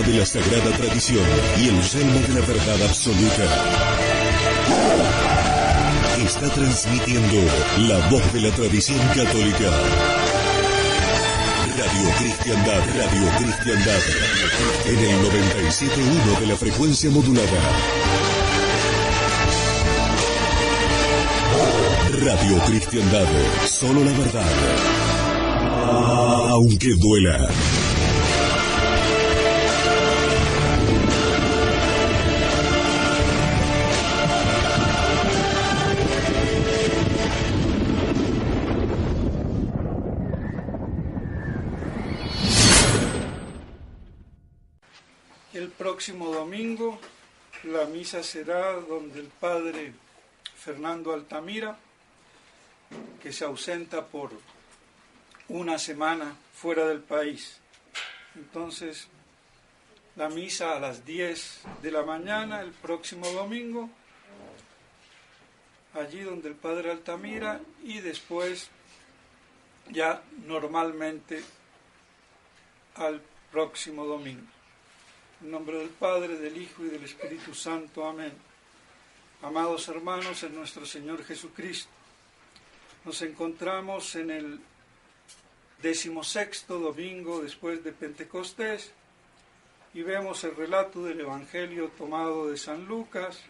de la sagrada tradición y el yelmo de la verdad absoluta. Está transmitiendo la voz de la tradición católica. Radio Cristiandad, en el 97.1 de la frecuencia modulada. Radio Cristiandad, solo la verdad, aunque duela. El próximo domingo la misa será donde el padre Fernando Altamira, que se ausenta por una semana fuera del país. Entonces, la misa a las 10 de la mañana, el próximo domingo, allí donde el padre Altamira, y después ya normalmente al próximo domingo. En nombre del Padre, del Hijo y del Espíritu Santo. Amén. Amados hermanos en nuestro Señor Jesucristo, nos encontramos en el 16º domingo después de Pentecostés y vemos el relato del Evangelio tomado de San Lucas,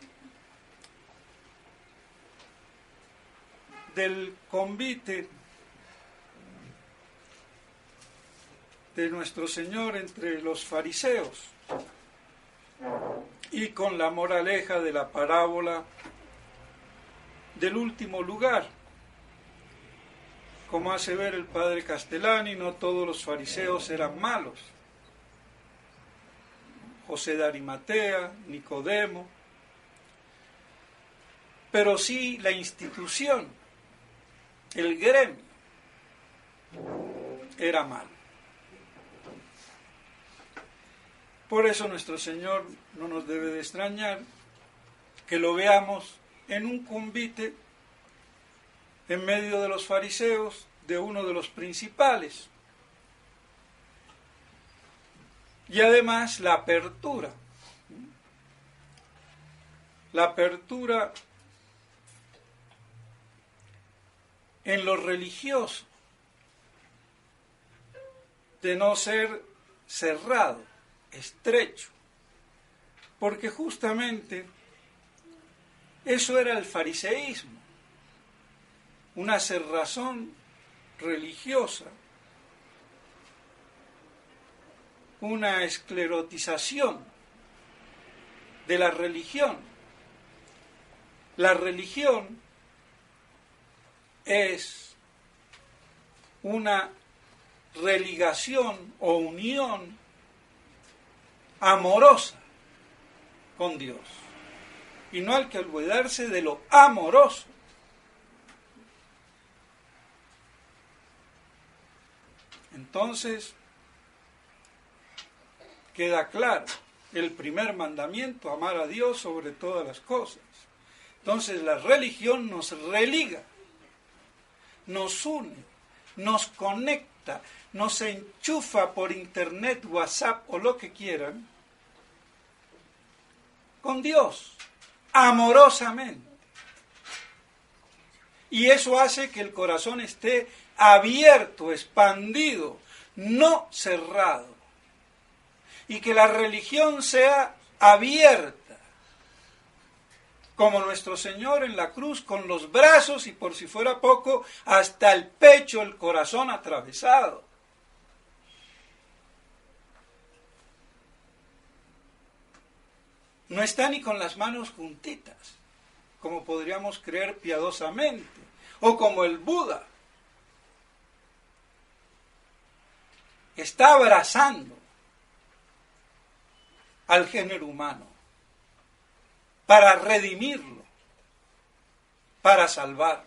del convite de nuestro Señor entre los fariseos y con la moraleja de la parábola del último lugar. Como hace ver el padre Castellani, no todos los fariseos eran malos. José de Arimatea, Nicodemo, pero sí la institución, el gremio, era malo. Por eso nuestro Señor no nos debe de extrañar que lo veamos en un convite en medio de los fariseos, de uno de los principales. Y además la apertura en lo religioso, de no ser cerrado, estrecho, porque justamente eso era el fariseísmo, una cerrazón religiosa, una esclerotización de la religión. La religión es una religación o unión amorosa con Dios, y no hay que olvidarse de lo amoroso. Entonces, queda claro, el primer mandamiento, amar a Dios sobre todas las cosas. Entonces, la religión nos religa, nos une, nos conecta, nos enchufa por internet, WhatsApp o lo que quieran, con Dios, amorosamente. Y eso hace que el corazón esté abierto, expandido, no cerrado. Y que la religión sea abierta, como nuestro Señor en la cruz, con los brazos y por si fuera poco, hasta el pecho, el corazón atravesado. No está ni con las manos juntitas, como podríamos creer piadosamente, o como el Buda. Está abrazando al género humano para redimirlo, para salvar.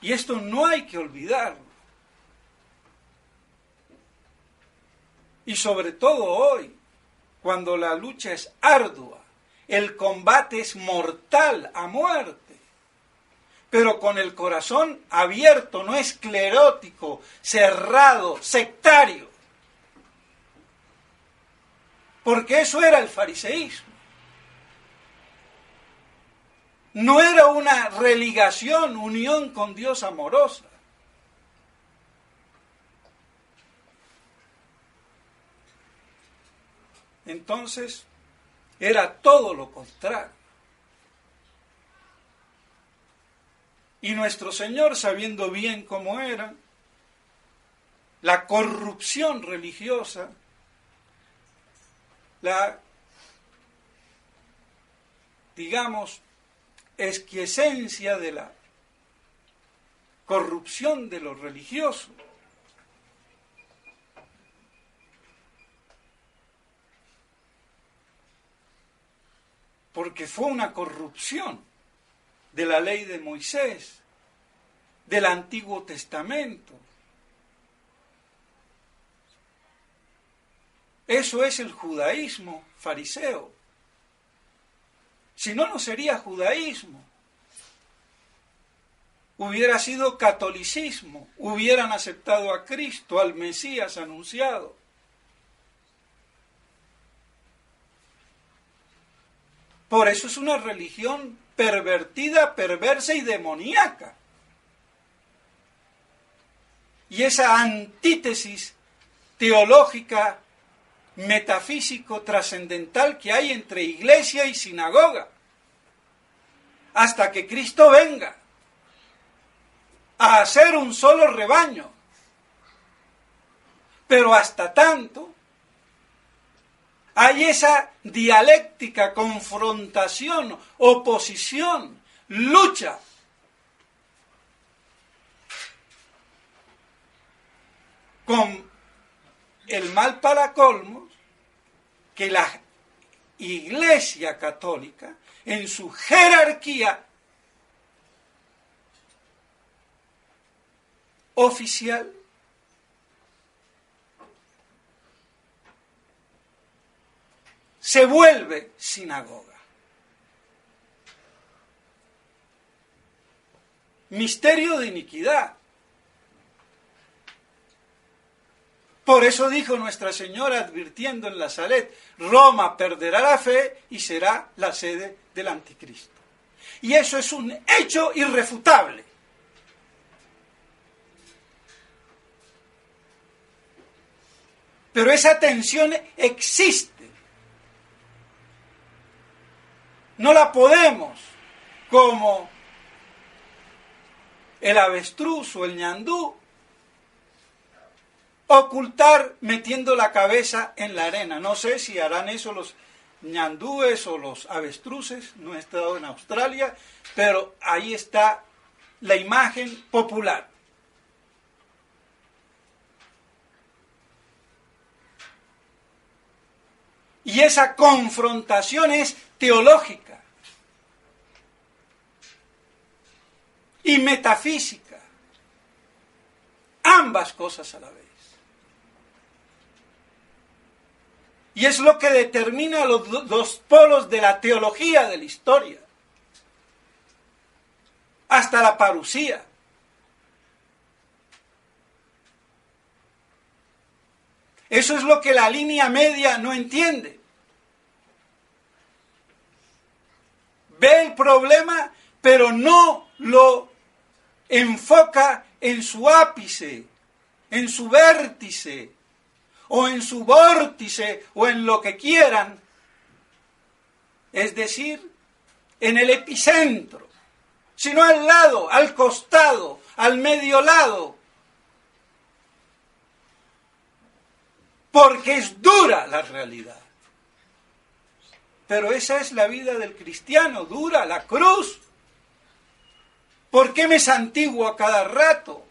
Y esto no hay que olvidarlo. Y sobre todo hoy, cuando la lucha es ardua, el combate es mortal, a muerte, pero con el corazón abierto, no esclerótico, cerrado, sectario. porque eso era el fariseísmo. No era una religación, unión con Dios amorosa. Entonces, era todo lo contrario. Y nuestro Señor, sabiendo bien cómo era la corrupción religiosa, la, digamos, esquiesencia de la corrupción de lo religioso, porque fue una corrupción de la ley de Moisés, del Antiguo Testamento. Eso es el judaísmo fariseo. Si no, no sería judaísmo. Hubiera sido catolicismo. Hubieran aceptado a Cristo, al Mesías anunciado. Por eso es una religión pervertida, perversa y demoníaca. Y esa antítesis teológica, metafísico, trascendental que hay entre iglesia y sinagoga, hasta que Cristo venga a hacer un solo rebaño. Pero hasta tanto, hay esa dialéctica, confrontación, oposición, lucha. Con el mal para colmos, que la Iglesia Católica, en su jerarquía oficial, se vuelve sinagoga. Misterio de iniquidad. Por eso dijo Nuestra Señora advirtiendo en la Salet, Roma perderá la fe y será la sede del anticristo. Y eso es un hecho irrefutable. Pero esa tensión existe. No la podemos, como el avestruz o el ñandú, ocultar metiendo la cabeza en la arena. No sé si harán eso los ñandúes o los avestruces, no he estado en Australia, pero ahí está la imagen popular. Y esa confrontación es teológica y metafísica, ambas cosas a la vez. Y es lo que determina los polos de la teología de la historia, hasta la parusía. Eso es lo que la línea media no entiende. Ve el problema, pero no lo enfoca en su ápice, en su vértice, o en su vórtice, o en lo que quieran. Es decir, en el epicentro, sino al lado, al costado, al medio lado. Porque es dura la realidad. Pero esa es la vida del cristiano, dura, la cruz. ¿Por qué me santiguo a cada rato?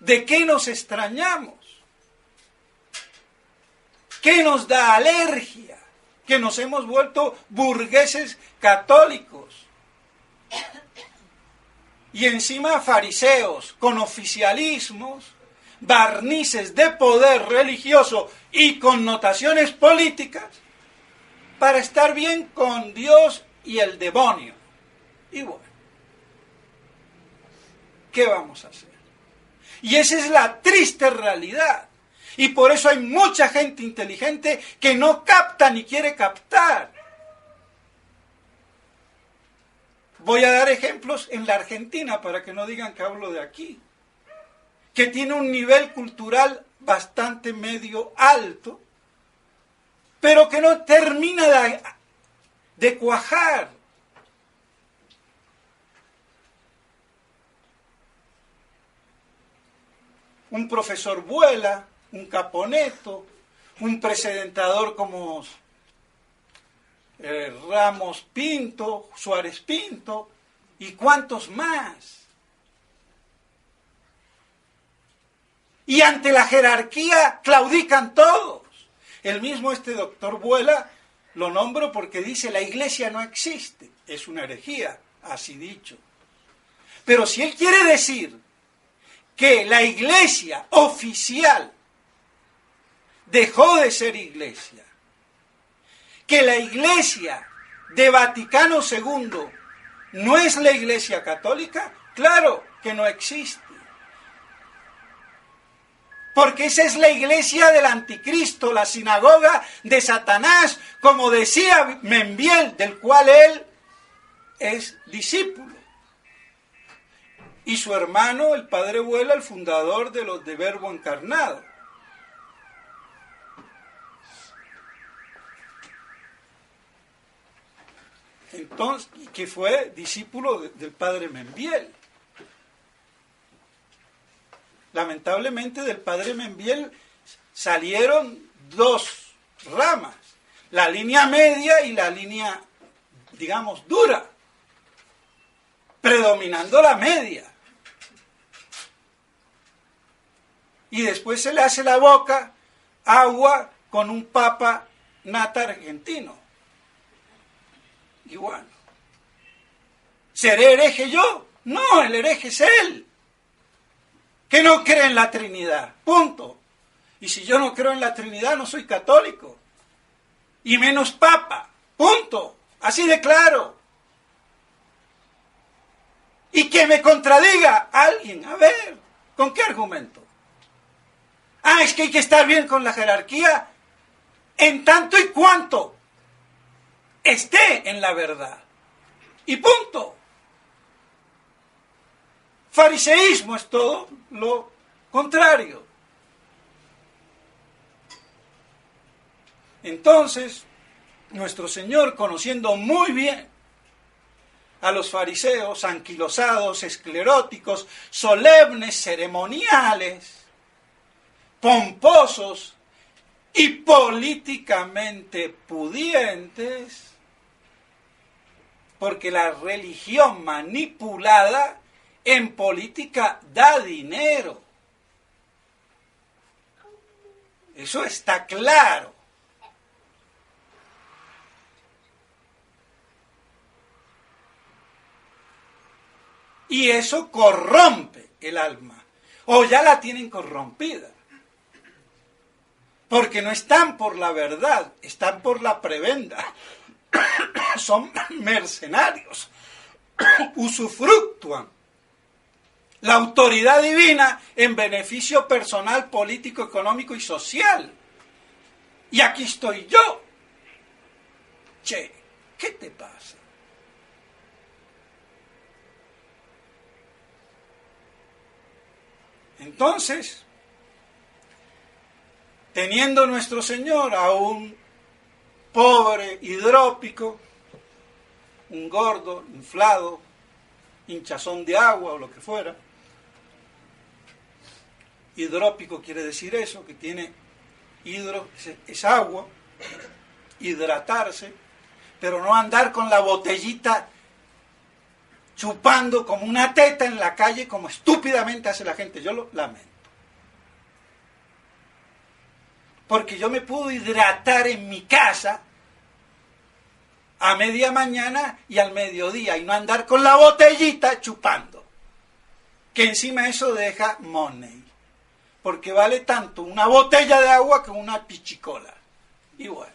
¿De qué nos extrañamos? ¿Qué nos da alergia? Que nos hemos vuelto burgueses católicos. Y encima fariseos, con oficialismos, barnices de poder religioso y connotaciones políticas para estar bien con Dios y el demonio. Y bueno, ¿qué vamos a hacer? Y esa es la triste realidad. Y por eso hay mucha gente inteligente que no capta ni quiere captar. Voy a dar ejemplos en la Argentina para que no digan que hablo de aquí, que tiene un nivel cultural bastante medio alto, pero que no termina de cuajar. Un profesor Vuela, un Caponeto, un presentador como Ramos Pinto, Suárez Pinto, y cuántos más. Y ante la jerarquía claudican todos. El mismo doctor Vuela lo nombro porque dice la iglesia no existe. Es una herejía, así dicho. Pero si él quiere decir que la iglesia oficial dejó de ser iglesia, que la iglesia de Vaticano II no es la iglesia católica, claro que no existe. Porque esa es la iglesia del anticristo, la sinagoga de Satanás, como decía Membiel, del cual él es discípulo. Y su hermano, el padre Vuela, el fundador de los de Verbo Encarnado. Entonces, que fue discípulo del padre Membiel. Lamentablemente del padre Membiel salieron dos ramas, la línea media y la línea, digamos, dura, predominando la media. Y después se le hace la boca agua con un papa nata argentino. Y bueno, ¿seré hereje yo? No, el hereje es él, que no cree en la Trinidad, punto. Y si yo no creo en la Trinidad, no soy católico, y menos papa, punto, así de claro. Y que me contradiga alguien, a ver, ¿con qué argumento? Ah, es que hay que estar bien con la jerarquía en tanto y cuanto esté en la verdad. Y punto. Fariseísmo es todo lo contrario. Entonces, nuestro Señor, conociendo muy bien a los fariseos, anquilosados, escleróticos, solemnes, ceremoniales, pomposos y políticamente pudientes, porque la religión manipulada en política da dinero. Eso está claro. Y eso corrompe el alma. O ya la tienen corrompida. Porque no están por la verdad, están por la prebenda. Son mercenarios. Usufructúan la autoridad divina en beneficio personal, político, económico y social. Y aquí estoy yo. Che, ¿qué te pasa? Entonces, teniendo nuestro Señor a un pobre hidrópico, un gordo, inflado, hinchazón de agua o lo que fuera. Hidrópico quiere decir eso, que tiene hidro, es agua, hidratarse, pero no andar con la botellita chupando como una teta en la calle, como estúpidamente hace la gente. Yo lo lamento. Porque yo me puedo hidratar en mi casa a media mañana y al mediodía y no andar con la botellita chupando. Que encima eso deja money. Porque vale tanto una botella de agua que una pichicola. Y bueno.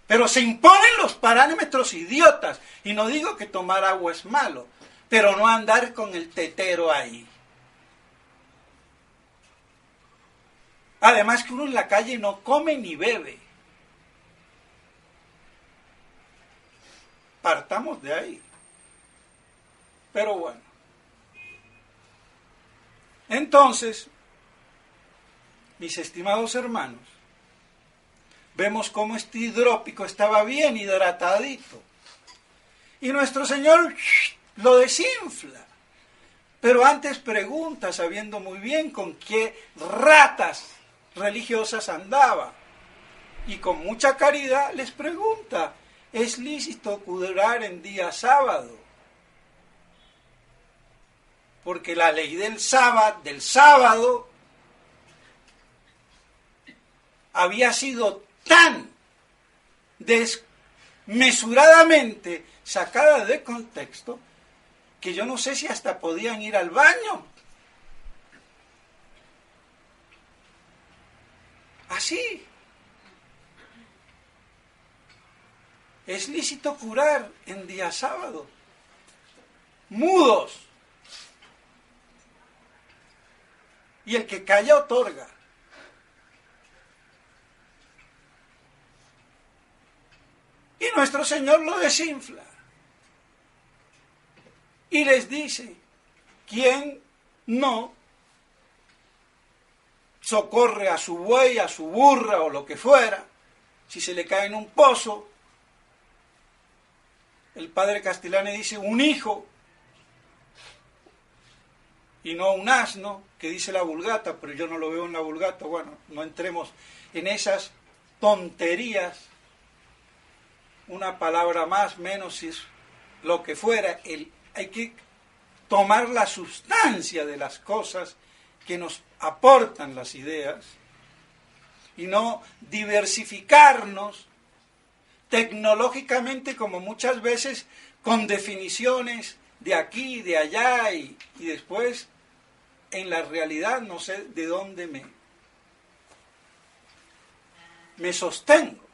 Pero se imponen los parámetros idiotas. Y no digo que tomar agua es malo, pero no andar con el tetero ahí. Además que uno en la calle no come ni bebe. Partamos de ahí. Pero bueno. Entonces, mis estimados hermanos, vemos cómo este hidrópico estaba bien hidratadito. Y nuestro Señor lo desinfla. Pero antes pregunta, sabiendo muy bien con qué ratas religiosas andaba. Y con mucha caridad les pregunta, ¿es lícito curar en día sábado? Porque la ley del sábado, había sido tan desmesuradamente sacada de contexto que yo no sé si hasta podían ir al baño. Así. Es lícito curar en día sábado. Mudos. Y el que calla otorga. Y nuestro Señor lo desinfla. Y les dice, ¿quién no socorre a su buey, a su burra o lo que fuera, si se le cae en un pozo? El padre Castellani dice, un hijo, y no un asno, que dice la Vulgata, pero yo no lo veo en la Vulgata. Bueno, no entremos en esas tonterías. Una palabra más, menos, si es lo que fuera. Hay que tomar la sustancia de las cosas que nos aportan las ideas y no diversificarnos tecnológicamente, como muchas veces, con definiciones de aquí y de allá, y después en la realidad no sé de dónde me sostengo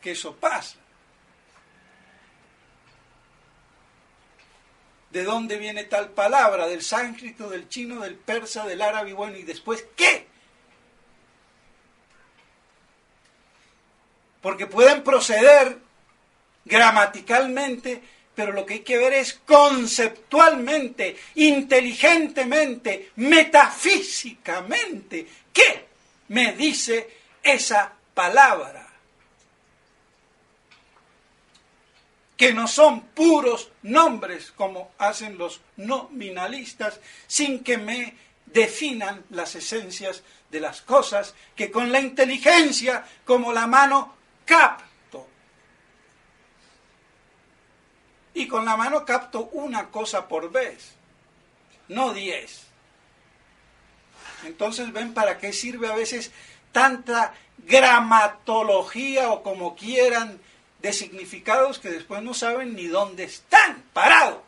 que eso pasa. ¿De dónde viene tal palabra? Del sánscrito, del chino, del persa, del árabe, bueno, ¿y después qué? Porque pueden proceder gramaticalmente, pero lo que hay que ver es conceptualmente, inteligentemente, metafísicamente, ¿qué me dice esa palabra? Que no son puros nombres como hacen los nominalistas, sin que me definan las esencias de las cosas que con la inteligencia como la mano capto. Y con la mano capto una cosa por vez, no 10. Entonces ven para qué sirve a veces tanta gramatología o como quieran, de significados que después no saben ni dónde están parados.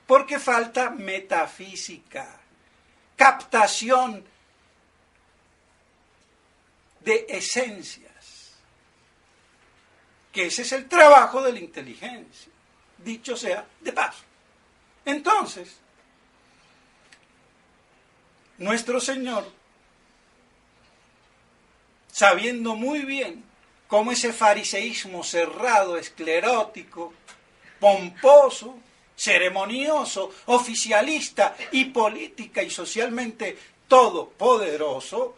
Porque falta metafísica, captación de esencias, que ese es el trabajo de la inteligencia, dicho sea de paso. Entonces, nuestro Señor, sabiendo muy bien cómo ese fariseísmo cerrado, esclerótico, pomposo, ceremonioso, oficialista y política y socialmente todopoderoso,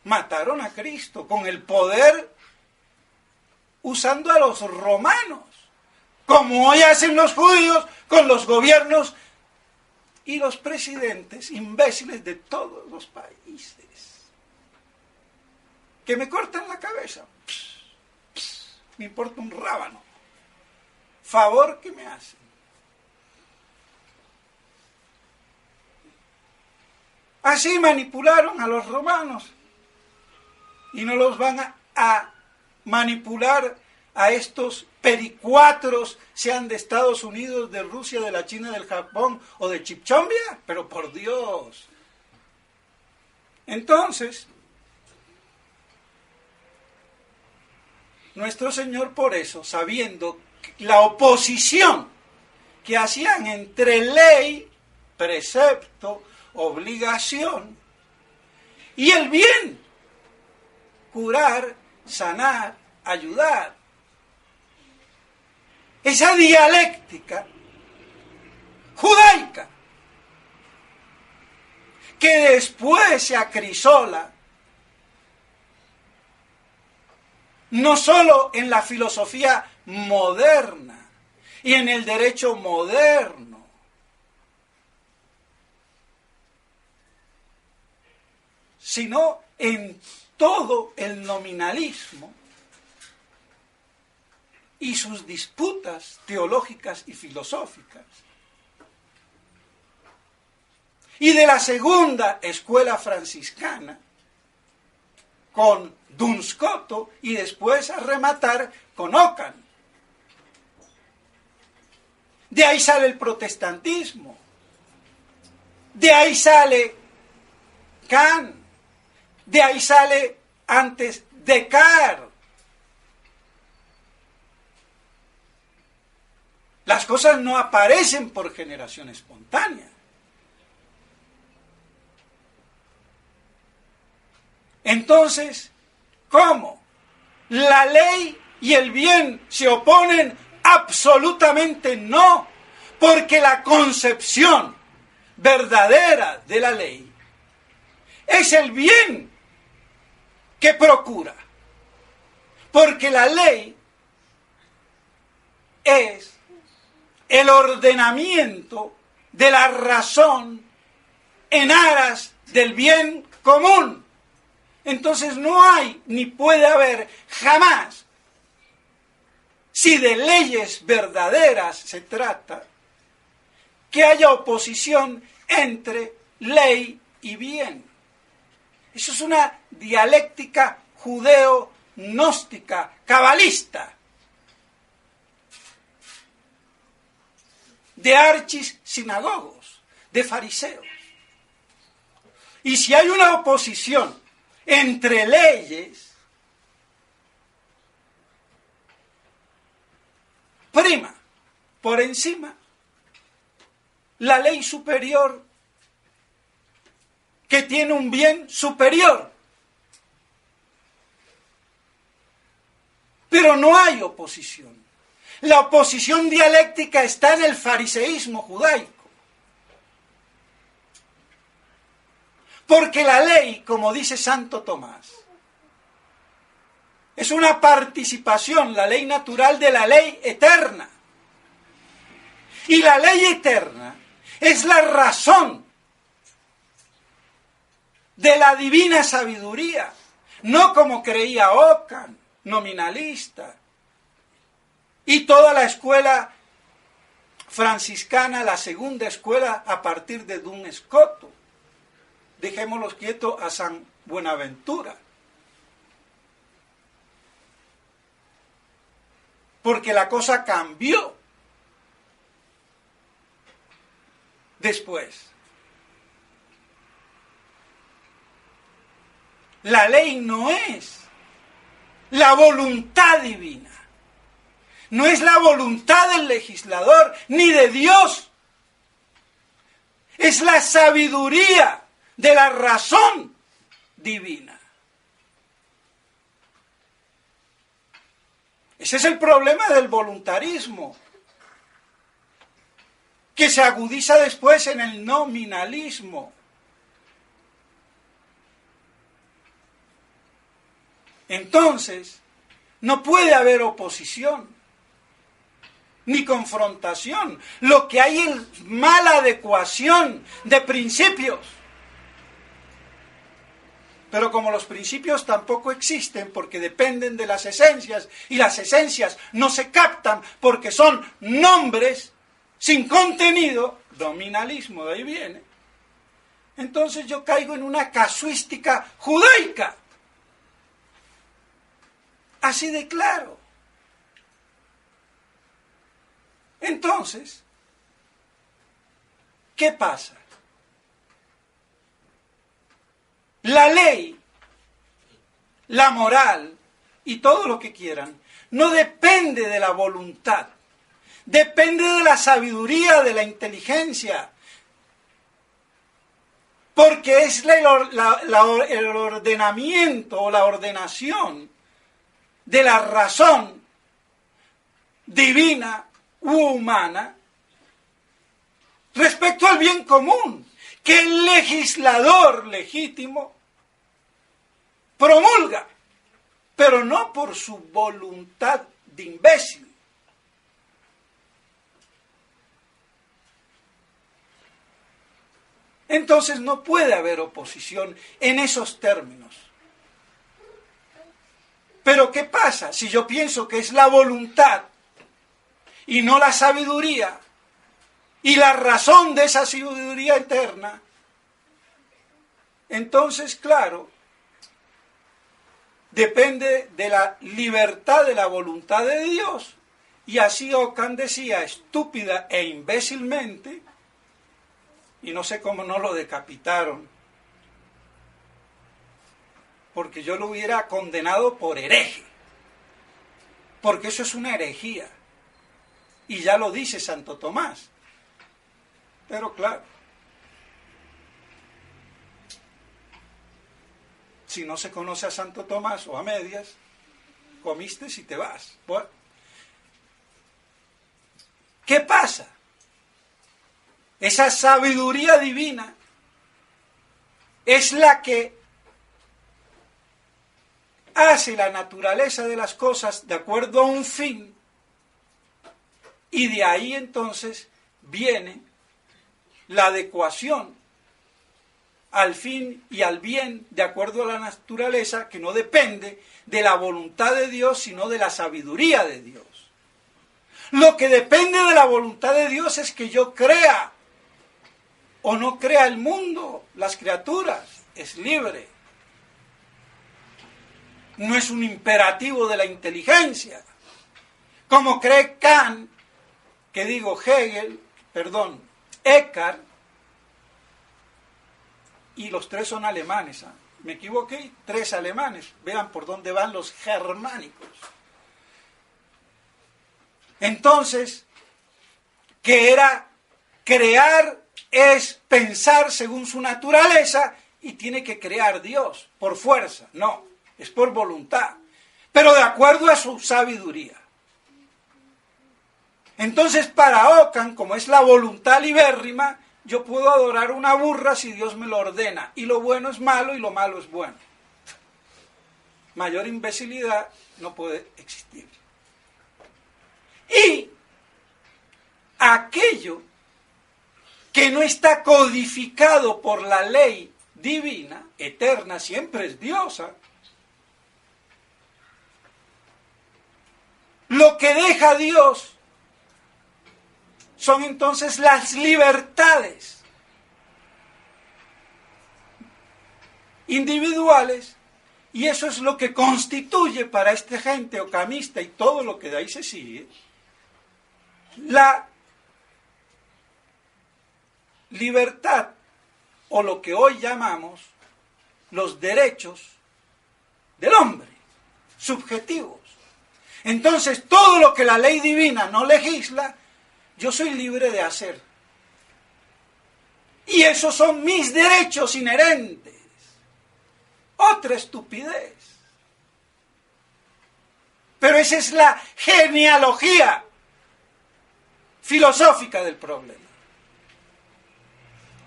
mataron a Cristo con el poder usando a los romanos, como hoy hacen los judíos con los gobiernos y los presidentes imbéciles de todos los países. Que me cortan la cabeza, me importa un rábano, favor que me hacen. Así manipularon a los romanos y no los van a manipular a estos pericuatros, sean de Estados Unidos, de Rusia, de la China, del Japón o de Chipchombia, pero por Dios. Entonces, nuestro Señor, por eso, sabiendo la oposición que hacían entre ley, precepto, obligación, y el bien, curar, sanar, ayudar. Esa dialéctica judaica que después se acrisola no solo en la filosofía moderna y en el derecho moderno, sino en todo el nominalismo y sus disputas teológicas y filosóficas. Y de la segunda escuela franciscana, con Duns Scoto, y después a rematar con Ockham. De ahí sale el protestantismo, de ahí sale Kant, de ahí sale antes Descartes. Las cosas no aparecen por generación espontánea. Entonces, ¿cómo? ¿La ley y el bien se oponen? Absolutamente no, porque la concepción verdadera de la ley es el bien que procura, porque la ley es el ordenamiento de la razón en aras del bien común. Entonces no hay ni puede haber jamás, si de leyes verdaderas se trata, que haya oposición entre ley y bien. Eso es una dialéctica judeo-gnóstica, cabalista, de archis-sinagogos, de fariseos. Y si hay una oposición entre leyes, prima por encima la ley superior que tiene un bien superior. Pero no hay oposición. La oposición dialéctica está en el fariseísmo judaico. Porque la ley, como dice Santo Tomás, es una participación, la ley natural, de la ley eterna. Y la ley eterna es la razón de la divina sabiduría, no como creía Ockham, nominalista, y toda la escuela franciscana, la segunda escuela a partir de Duns Scoto. Dejémoslos quietos a San Buenaventura. Porque la cosa cambió después. La ley no es la voluntad divina, no es la voluntad del legislador ni de Dios, es la sabiduría de la razón divina. Ese es el problema del voluntarismo, que se agudiza después en el nominalismo. Entonces, no puede haber oposición ni confrontación. Lo que hay es mala adecuación de principios. Pero como los principios tampoco existen porque dependen de las esencias, y las esencias no se captan porque son nombres sin contenido, nominalismo, de ahí viene, entonces yo caigo en una casuística judaica. Así de claro. Entonces, ¿qué pasa? La ley, la moral y todo lo que quieran no depende de la voluntad, depende de la sabiduría, de la inteligencia, porque es el ordenamiento o la ordenación de la razón divina u humana respecto al bien común, que el legislador legítimo promulga, pero no por su voluntad de imbécil. Entonces no puede haber oposición en esos términos. Pero ¿qué pasa si yo pienso que es la voluntad y no la sabiduría y la razón de esa sabiduría eterna? Entonces, claro, depende de la libertad de la voluntad de Dios. Y así Ockham decía, estúpida e imbécilmente, y no sé cómo no lo decapitaron, porque yo lo hubiera condenado por hereje, porque eso es una herejía, y ya lo dice Santo Tomás. Pero claro, si no se conoce a Santo Tomás o a medias, comiste y te vas. Bueno, ¿qué pasa? Esa sabiduría divina es la que hace la naturaleza de las cosas de acuerdo a un fin, y de ahí entonces viene la adecuación al fin y al bien de acuerdo a la naturaleza, que no depende de la voluntad de Dios, sino de la sabiduría de Dios. Lo que depende de la voluntad de Dios es que yo crea o no crea el mundo, las criaturas, es libre. No es un imperativo de la inteligencia, como cree Kant, Eckhart, y los tres son alemanes. Me equivoqué, 3 alemanes. Vean por dónde van los germánicos. Entonces, que era crear es pensar según su naturaleza y tiene que crear Dios por fuerza. No, es por voluntad, pero de acuerdo a su sabiduría. Entonces, para Ockham, como es la voluntad libérrima, yo puedo adorar una burra si Dios me lo ordena, y lo bueno es malo y lo malo es bueno. Mayor imbecilidad no puede existir. Y aquello que no está codificado por la ley divina, eterna, siempre es diosa, lo que deja Dios son entonces las libertades individuales, y eso es lo que constituye para esta gente ocamista y todo lo que de ahí se sigue, la libertad, o lo que hoy llamamos los derechos del hombre, subjetivos. Entonces, todo lo que la ley divina no legisla, yo soy libre de hacer. Y esos son mis derechos inherentes. Otra estupidez. Pero esa es la genealogía filosófica del problema.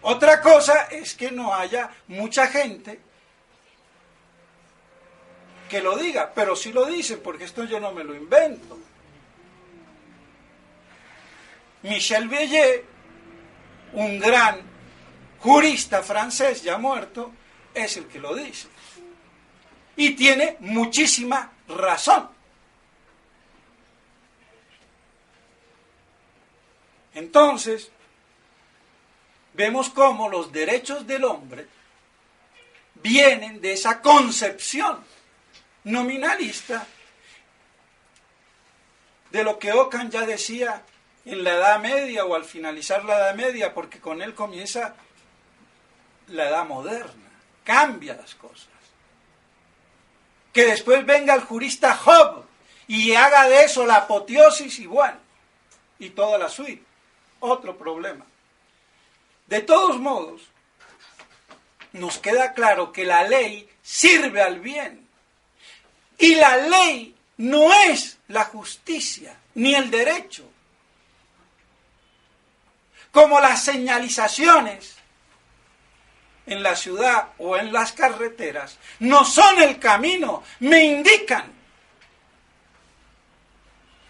Otra cosa es que no haya mucha gente que lo diga, pero sí lo dicen, porque esto yo no me lo invento. Michel Bellet, un gran jurista francés ya muerto, es el que lo dice. Y tiene muchísima razón. Entonces, vemos cómo los derechos del hombre vienen de esa concepción nominalista de lo que Ockham ya decía en la Edad Media o al finalizar la Edad Media, porque con él comienza la Edad Moderna, cambia las cosas. Que después venga el jurista Hobbes y haga de eso la apoteosis y bueno, y toda la suite. Otro problema. De todos modos, nos queda claro que la ley sirve al bien. Y la ley no es la justicia ni el derecho. Como las señalizaciones en la ciudad o en las carreteras no son el camino, me indican,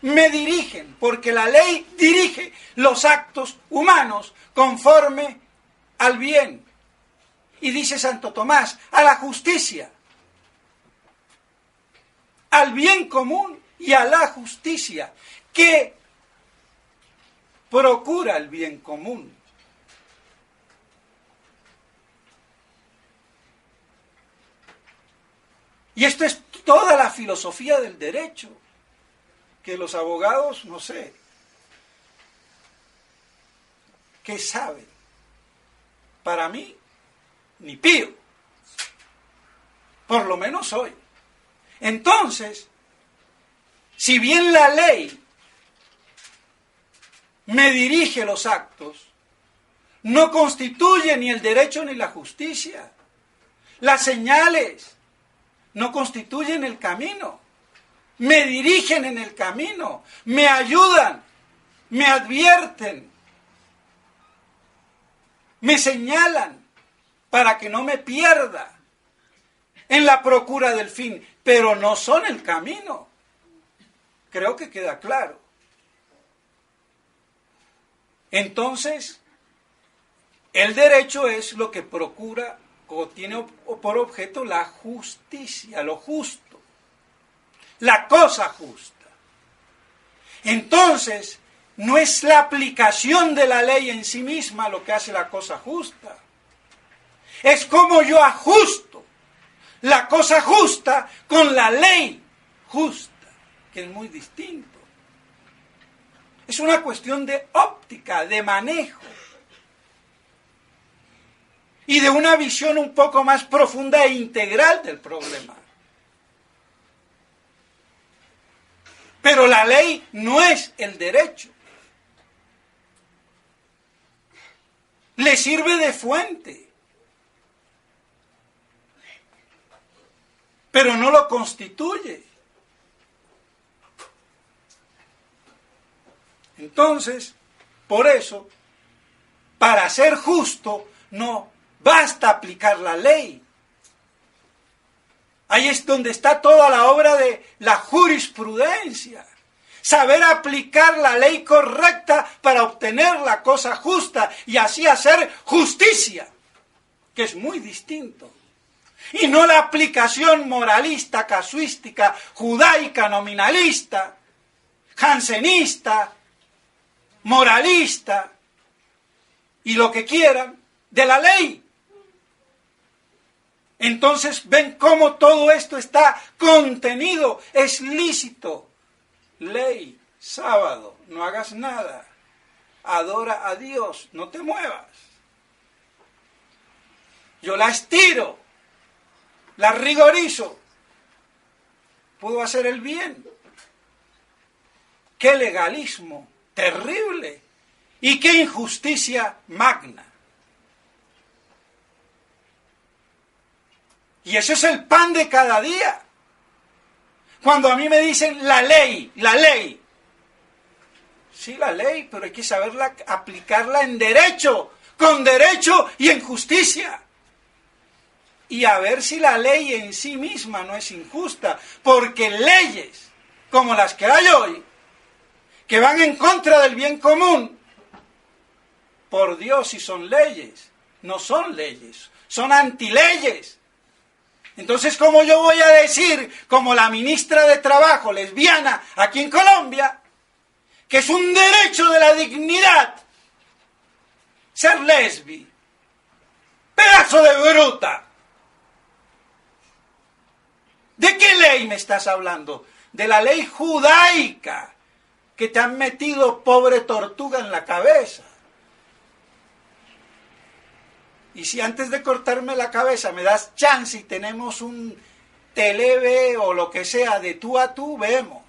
me dirigen, porque la ley dirige los actos humanos conforme al bien. Y dice Santo Tomás, a la justicia, al bien común y a la justicia, que procura el bien común. Y esto es toda la filosofía del derecho, que los abogados, no sé, ¿qué saben? Para mí, ni pío. Por lo menos hoy. Entonces, si bien la ley me dirige los actos, no constituye ni el derecho ni la justicia. Las señales no constituyen el camino, me dirigen en el camino, me ayudan, me advierten, me señalan para que no me pierda en la procura del fin, pero no son el camino. Creo que queda claro. Entonces, el derecho es lo que procura o tiene por objeto la justicia, lo justo, la cosa justa. Entonces, no es la aplicación de la ley en sí misma lo que hace la cosa justa. Es como yo ajusto la cosa justa con la ley justa, que es muy distinto. Es una cuestión de óptica, de manejo. Y de una visión un poco más profunda e integral del problema. Pero la ley no es el derecho. Le sirve de fuente. Pero no lo constituye. Entonces, por eso, para ser justo, no basta aplicar la ley. Ahí es donde está toda la obra de la jurisprudencia. Saber aplicar la ley correcta para obtener la cosa justa y así hacer justicia, que es muy distinto. Y no la aplicación moralista, casuística, judaica, nominalista, jansenista, moralista y lo que quieran de la ley. Entonces ven cómo todo esto está contenido, es lícito. Ley, sábado, no hagas nada. Adora a Dios, no te muevas. Yo la estiro, la rigorizo. Puedo hacer el bien. ¡Qué legalismo terrible! ¡Y qué injusticia magna! Y eso es el pan de cada día. Cuando a mí me dicen la ley. Sí, la ley, pero hay que saberla aplicarla en derecho, con derecho y en justicia. Y a ver si la ley en sí misma no es injusta, porque leyes como las que hay hoy, que van en contra del bien común, por Dios, si son leyes, no son leyes, son antileyes. Entonces, ¿cómo yo voy a decir, como la ministra de Trabajo lesbiana aquí en Colombia, que es un derecho de la dignidad ser lesbi? ¡Pedazo de bruta! ¿De qué ley me estás hablando? De la ley judaica que te han metido, pobre tortuga, en la cabeza. Y si antes de cortarme la cabeza me das chance y tenemos un televe o lo que sea de tú a tú, vemos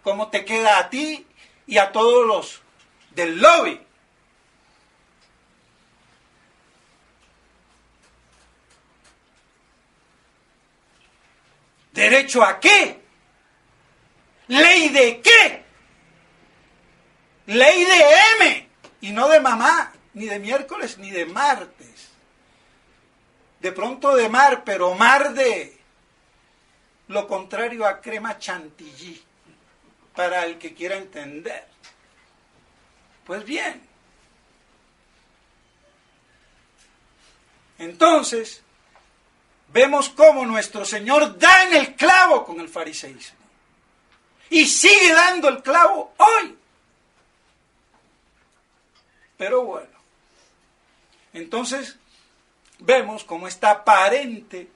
cómo te queda a ti y a todos los del lobby. ¿Derecho a qué? ¿Ley de qué? Ley de M, y no de mamá, ni de miércoles, ni de martes. De pronto de mar, pero mar de lo contrario a crema chantilly, para el que quiera entender. Pues bien, entonces vemos cómo nuestro Señor da en el clavo con el fariseísmo. Y sigue dando el clavo hoy. Pero bueno, entonces vemos cómo esta aparente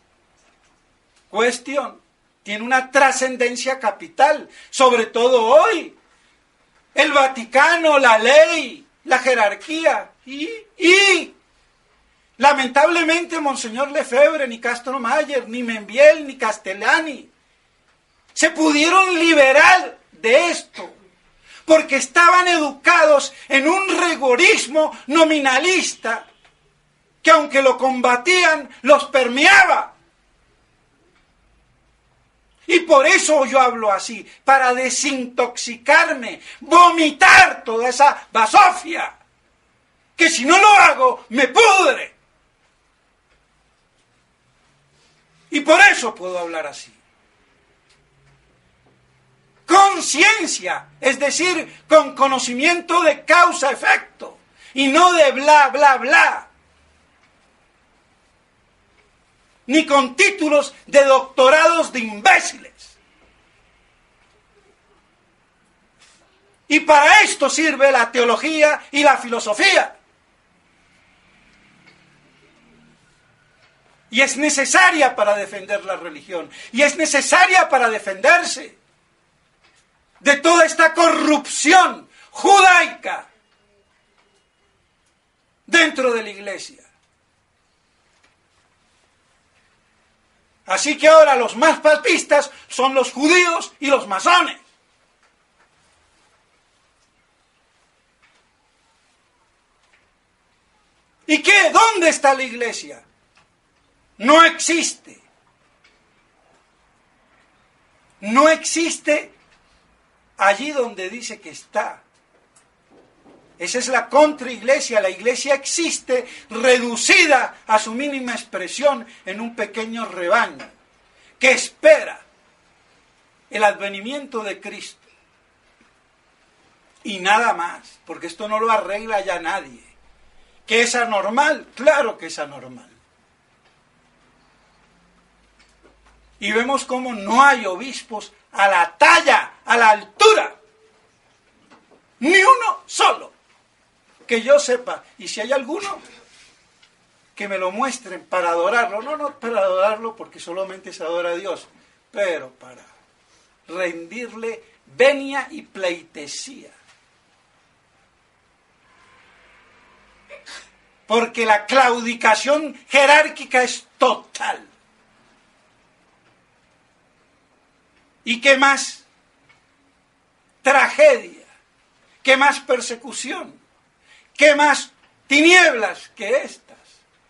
cuestión tiene una trascendencia capital, sobre todo hoy. El Vaticano, la ley, la jerarquía y lamentablemente Monseñor Lefebvre, ni Castro Mayer, ni Membiel, ni Castellani se pudieron liberar de esto, porque estaban educados en un rigorismo nominalista que aunque lo combatían, los permeaba. Y por eso yo hablo así, para desintoxicarme, vomitar toda esa basofia, que si no lo hago, me pudre. Y por eso puedo hablar así. Conciencia, es decir, con conocimiento de causa-efecto, y no de bla, bla, bla. Ni con títulos de doctorados de imbéciles. Y para esto sirve la teología y la filosofía. Y es necesaria para defender la religión. Y es necesaria para defenderse de toda esta corrupción judaica dentro de la iglesia. Así que ahora los más papistas son los judíos y los masones. ¿Y qué? ¿Dónde está la iglesia? No existe. No existe allí donde dice que está. Esa es la contraiglesia. La iglesia existe reducida a su mínima expresión en un pequeño rebaño que espera el advenimiento de Cristo. Y nada más, porque esto no lo arregla ya nadie. ¿Que es anormal? Claro que es anormal. Y vemos cómo no hay obispos a la talla, a la altura. Ni uno solo. Que yo sepa. Y si hay alguno, que me lo muestren para adorarlo. No para adorarlo porque solamente se adora a Dios. Pero para rendirle venia y pleitesía. Porque la claudicación jerárquica es total. ¿Y qué más tragedia? ¿Qué más persecución? ¿Qué más tinieblas que estas?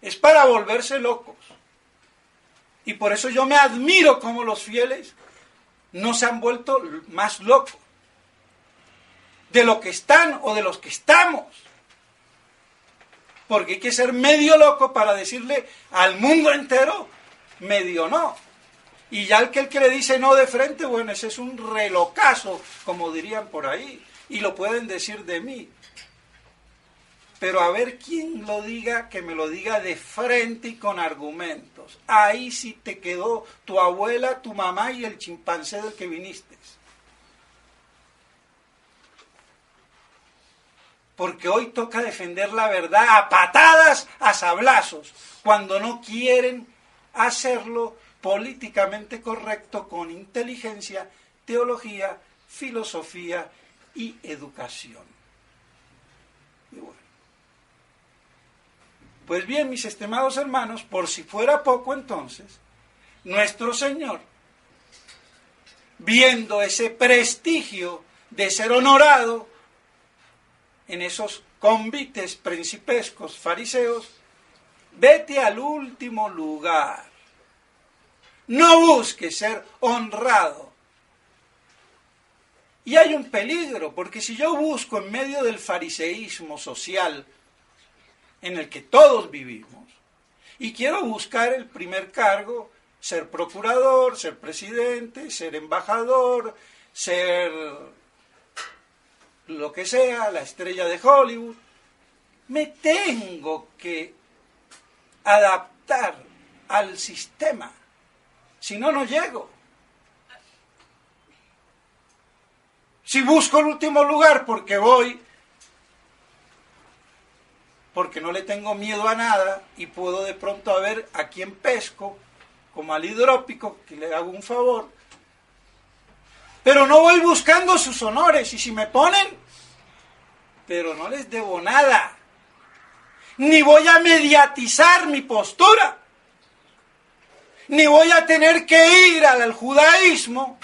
Es para volverse locos. Y por eso yo me admiro cómo los fieles no se han vuelto más locos de lo que están o de los que estamos. Porque hay que ser medio loco para decirle al mundo entero, medio no. Y ya el que le dice no de frente, bueno, ese es un relocazo, como dirían por ahí. Y lo pueden decir de mí. Pero a ver quién lo diga, que me lo diga de frente y con argumentos. Ahí sí te quedó tu abuela, tu mamá y el chimpancé del que viniste. Porque hoy toca defender la verdad a patadas, a sablazos, cuando no quieren hacerlo políticamente correcto con inteligencia, teología, filosofía y educación. Y bueno. Pues bien, mis estimados hermanos, por si fuera poco entonces, nuestro Señor, viendo ese prestigio de ser honorado en esos convites principescos fariseos, vete al último lugar. no busques ser honrado. Y hay un peligro, porque si yo busco en medio del fariseísmo social en el que todos vivimos, y quiero buscar el primer cargo, ser procurador, ser presidente, ser embajador, ser lo que sea, la estrella de Hollywood, me tengo que adaptar al sistema, si no, no llego. Si busco el último lugar porque no le tengo miedo a nada y puedo de pronto a ver a quién pesco, como al hidrópico, que le hago un favor, pero no voy buscando sus honores, y si me ponen, pero no les debo nada, ni voy a mediatizar mi postura, ni voy a tener que ir al judaísmo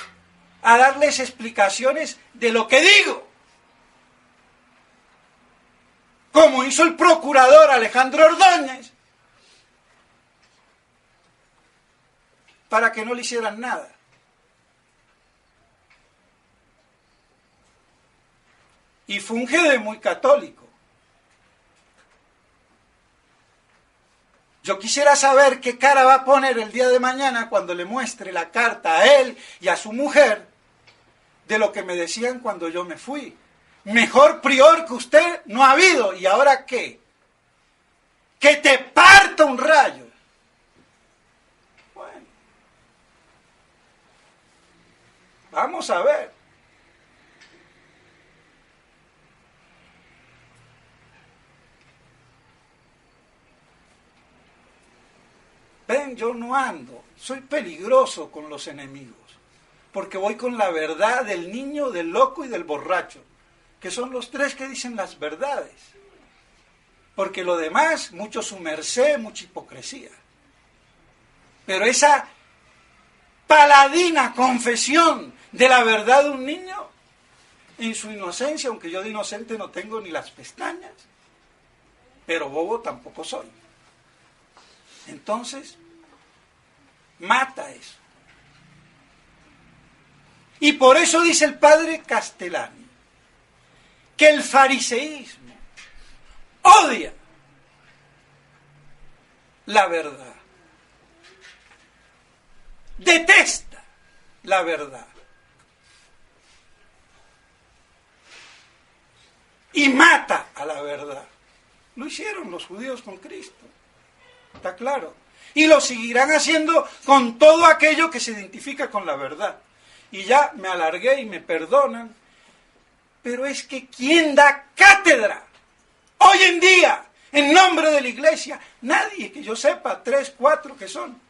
a darles explicaciones de lo que digo, como hizo el procurador Alejandro Ordóñez, para que no le hicieran nada. Y funge de muy católico. Yo quisiera saber qué cara va a poner el día de mañana cuando le muestre la carta a él y a su mujer de lo que me decían cuando yo me fui. Mejor prior que usted no ha habido. ¿Y ahora qué? Que te parta un rayo. Bueno, vamos a ver. Ven, yo no ando, soy peligroso con los enemigos, porque voy con la verdad del niño, del loco y del borracho, que son los tres que dicen las verdades. Porque lo demás, mucho su merced, mucha hipocresía. Pero esa paladina confesión de la verdad de un niño, en su inocencia, aunque yo de inocente no tengo ni las pestañas, pero bobo tampoco soy. Entonces, mata eso. Y por eso dice el padre Castellani, que el fariseísmo odia la verdad, detesta la verdad y mata a la verdad. Lo hicieron los judíos con Cristo. Está claro. Y lo seguirán haciendo con todo aquello que se identifica con la verdad. Y ya me alargué y me perdonan, pero es que ¿quién da cátedra hoy en día en nombre de la iglesia? Nadie, que yo sepa, 3, 4 que son.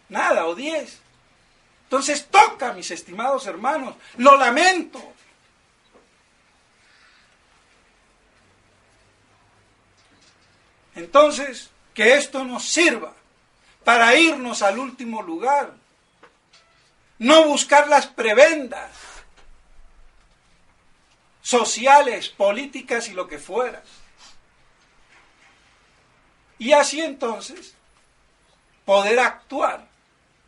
Nada, o 10. Entonces toca, mis estimados hermanos, lo lamento. Entonces, que esto nos sirva para irnos al último lugar, no buscar las prebendas sociales, políticas y lo que fuera. Y así entonces poder actuar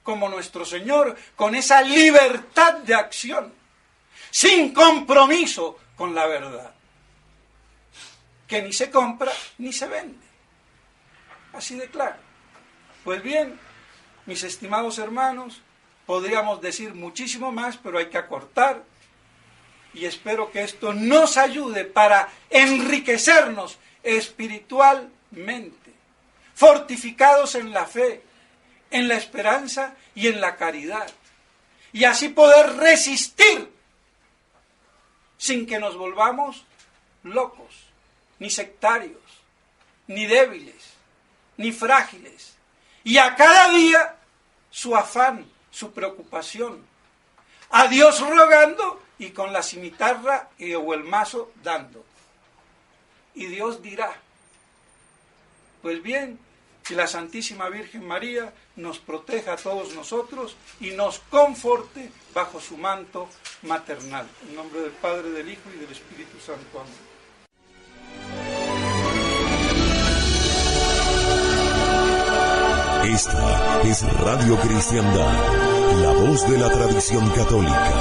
como nuestro Señor, con esa libertad de acción, sin compromiso con la verdad, que ni se compra ni se vende. Así de claro. Pues bien, mis estimados hermanos, podríamos decir muchísimo más, pero hay que acortar, y espero que esto nos ayude para enriquecernos espiritualmente, fortificados en la fe, en la esperanza y en la caridad, y así poder resistir sin que nos volvamos locos, ni sectarios, ni débiles, ni frágiles, y a cada día su afán, su preocupación, a Dios rogando y con la cimitarra o el mazo dando. Y Dios dirá. Pues bien, que la Santísima Virgen María nos proteja a todos nosotros y nos conforte bajo su manto maternal. En nombre del Padre, del Hijo y del Espíritu Santo. Amén. Esta es Radio Cristiandad, la voz de la tradición católica.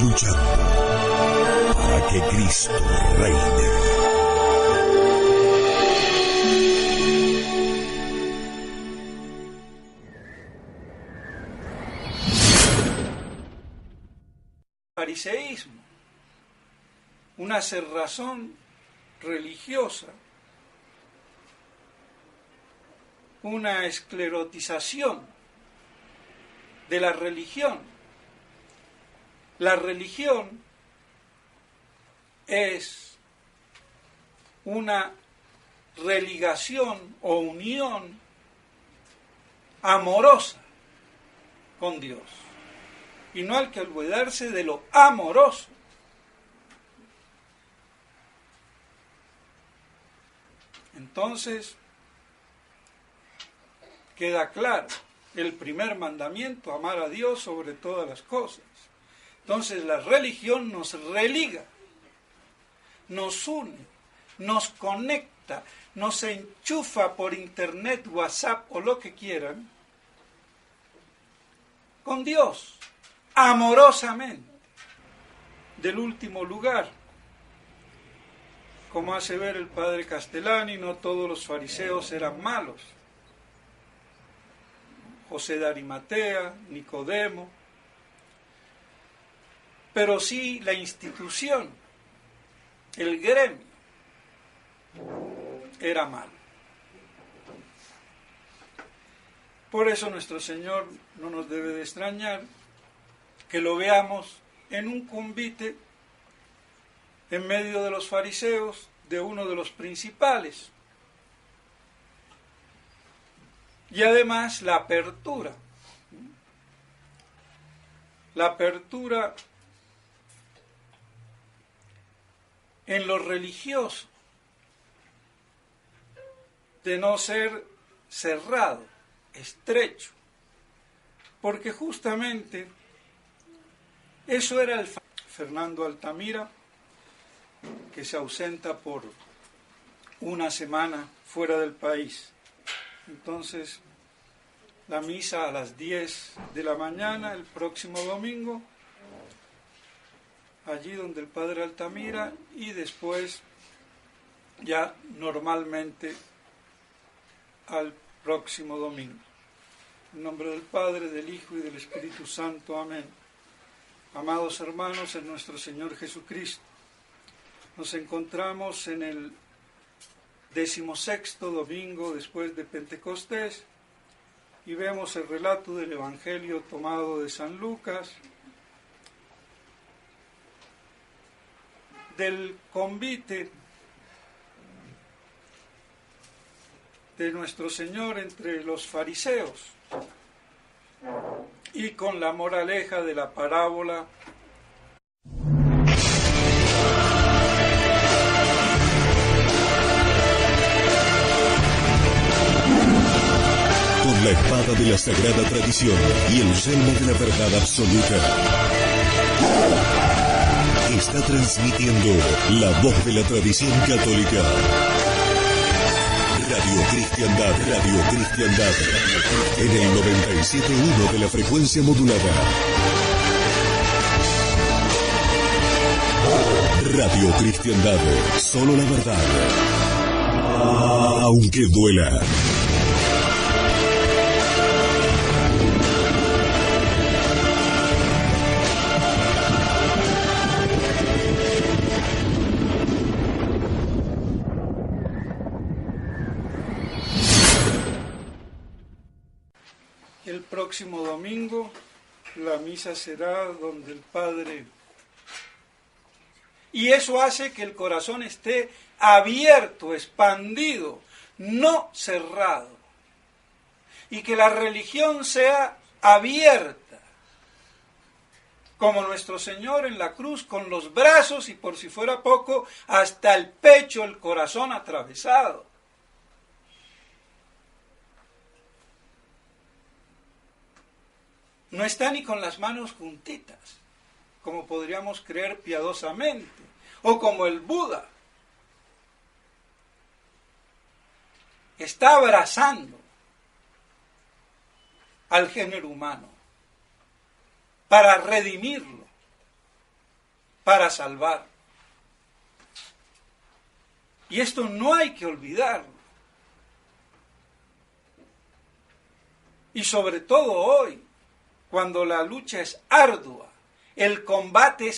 Luchando para que Cristo reine. Fariseísmo, una cerrazón religiosa, una esclerotización de la religión. La religión es una religación o unión amorosa con Dios. Y no hay que olvidarse de lo amoroso. Entonces, queda claro, el primer mandamiento, amar a Dios sobre todas las cosas. Entonces la religión nos religa, nos une, nos conecta, nos enchufa por internet, WhatsApp o lo que quieran, con Dios, amorosamente. Del último lugar, como hace ver el padre Castellani, no todos los fariseos eran malos. José de Arimatea, Nicodemo, pero sí la institución, el gremio, era malo. Por eso nuestro Señor no nos debe de extrañar que lo veamos en un convite en medio de los fariseos de uno de los principales. Y además la apertura en lo religioso, de no ser cerrado, estrecho, porque justamente eso era el Fernando Altamira, que se ausenta por una semana fuera del país. Entonces, la misa a las 10 de la mañana, el próximo domingo, allí donde el padre Altamira, y después ya normalmente al próximo domingo. En nombre del Padre, del Hijo y del Espíritu Santo. Amén. Amados hermanos en nuestro Señor Jesucristo, nos encontramos en el 16º domingo después de Pentecostés y vemos el relato del Evangelio tomado de San Lucas, del convite de nuestro Señor entre los fariseos y con la moraleja de la parábola con la espada de la sagrada tradición y el yelmo de la verdad absoluta. Está transmitiendo la voz de la tradición católica. Radio Cristiandad, en el 97.1 de la frecuencia modulada. Radio Cristiandad, solo la verdad, aunque duela. El próximo domingo la misa será donde el Padre... Y eso hace que el corazón esté abierto, expandido, no cerrado. Y que la religión sea abierta, como nuestro Señor en la cruz, con los brazos y por si fuera poco, hasta el pecho, el corazón atravesado. No está ni con las manos juntitas, como podríamos creer piadosamente, o como el Buda. está abrazando al género humano para redimirlo, para salvarlo. Y esto no hay que olvidarlo. Y sobre todo hoy, cuando la lucha es ardua, el combate es